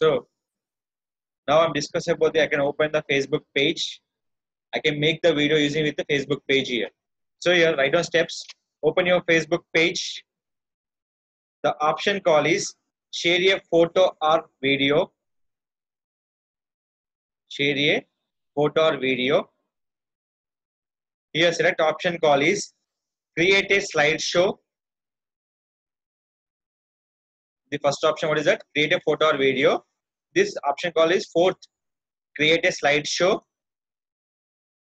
So now I'm discussing about I can open the Facebook page. I can make the video using with the Facebook page here. So here, write down steps. Open your Facebook page. The option call is share a photo or video. Share a photo or video. Here, select option call is create a slideshow. The first option, what is that? Create a photo or video. This option call is fourth. Create a slideshow.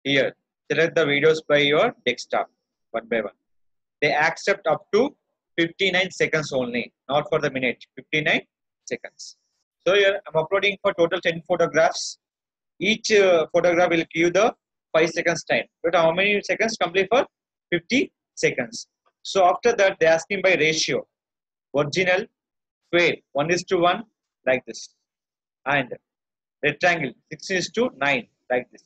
Here, select the videos by your desktop one by one. They accept up to 59 seconds only, not for the minute. 59 seconds. So here I'm uploading for total 10 photographs. Each photograph will give the 5 seconds time. But how many seconds? Complete for 50 seconds. So after that, they ask me by ratio. Original, square, 1:1, like this. And rectangle, 6:9, like this.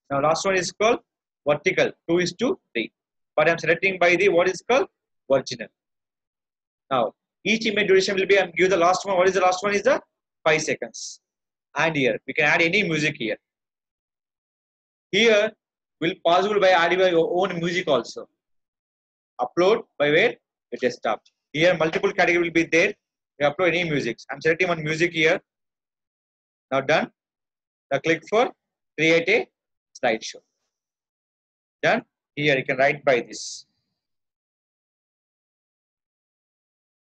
Now last one is called vertical, 2:3. But I'm selecting by the what is called original. Now each image duration will be, I'm give the last one. What is the last one? Is the 5 seconds. And here we can add any music here. Here will possible by adding your own music also. Upload by where? Your desktop. Here multiple category will be there. You upload any music. I'm selecting one music here. Now done. Now click for create a slideshow. Done. Here you can write by this.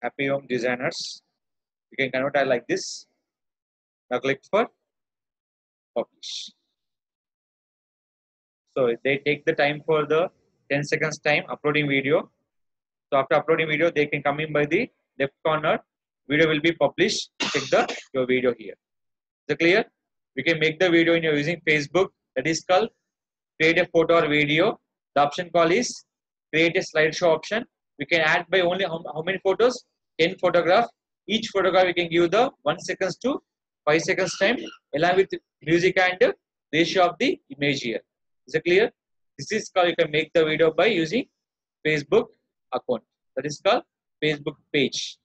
Happy Home Designers. You can convert it like this. Now click for publish. So they take the time for the 10 seconds time uploading video. So after uploading video, they can come in by the left corner. Video will be published. Check your video here. Is it clear? We can make the video in using Facebook. That is called create a photo or video. The option call is create a slideshow option. We can add by only how many photos? 10 photographs. Each photograph we can give the 1 seconds to 5 seconds time along with music and ratio of the image here. Is it clear? This is called, you can make the video by using Facebook account. That is called Facebook page.